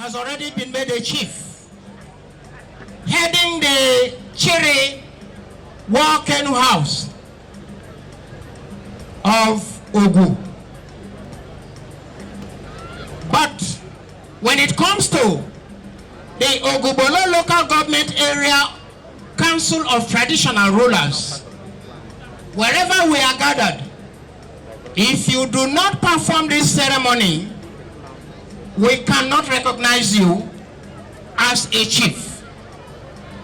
has already been made a chief, heading the Chiri War Canoe House of Ogu. But when it comes to the Bolo Local Government Area Council of Traditional Rulers, wherever we are gathered, if you do not perform this ceremony, we cannot recognize you as a chief.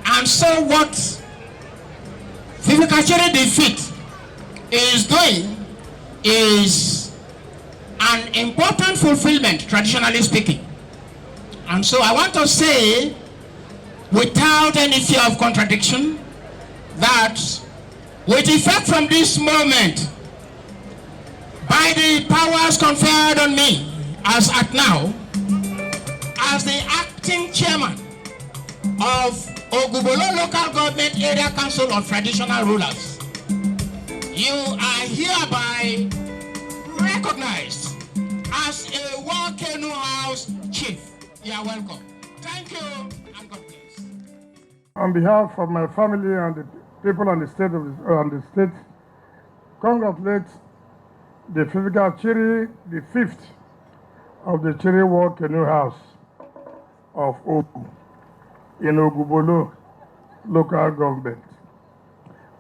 And so what Fifika Chiri V is doing is an important fulfillment, traditionally speaking. And so I want to say, without any fear of contradiction, that with effect from this moment, by the powers conferred on me as at now, as the acting chairman of Bolo Local Government Area Council of Traditional Rulers, you are hereby recognized as a War Canoe House chief. You are welcome. Thank you and God bless. On behalf of my family and the people on the state, congratulate the Fifika Chiri V of the Chiri War Canoe House of Ogu in Bolo Local Government.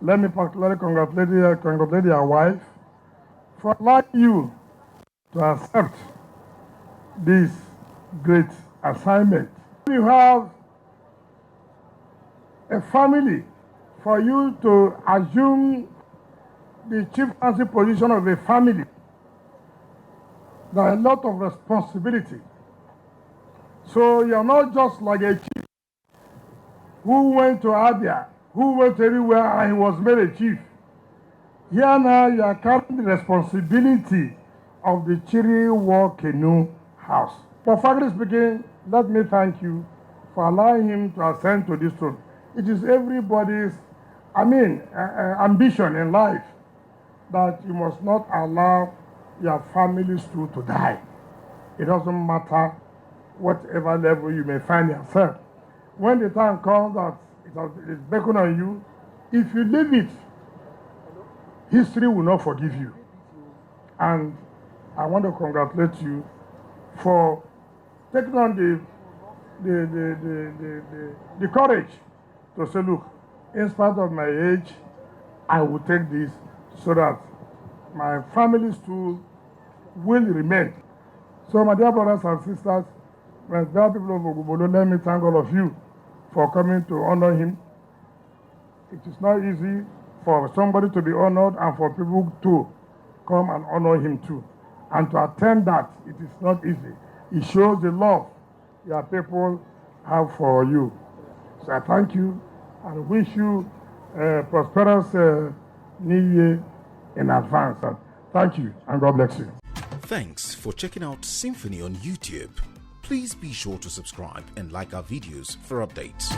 Let me particularly congratulate your wife for allowing you to accept this great assignment. You have a family for you to assume the chieftaincy position of a family. There are a lot of responsibility. So you're not just like a chief who went to Abia, who went everywhere and he was made a chief. Here now you are carrying the responsibility of the Chiri War Canoe House. For frankly speaking, let me thank you for allowing him to ascend to this throne. It is everybody's, ambition in life that you must not allow your family's stool to die. It doesn't matter whatever level you may find yourself. When the time comes that it is beckoning on you, if you leave it, history will not forgive you. And I want to congratulate you for taking on the courage to say, look, in spite of my age, I will take this so that my family's stool will remain. So my dear brothers and sisters, my dear people of Ogu, let me thank all of you for coming to honor him. It is not easy for somebody to be honored and for people to come and honor him too. And to attend that, it is not easy. It shows the love your people have for you. So I thank you and wish you a prosperous New Year in advance. Thank you and God bless you. Thanks for checking out SYMFONI on YouTube. Please be sure to subscribe and like our videos for updates.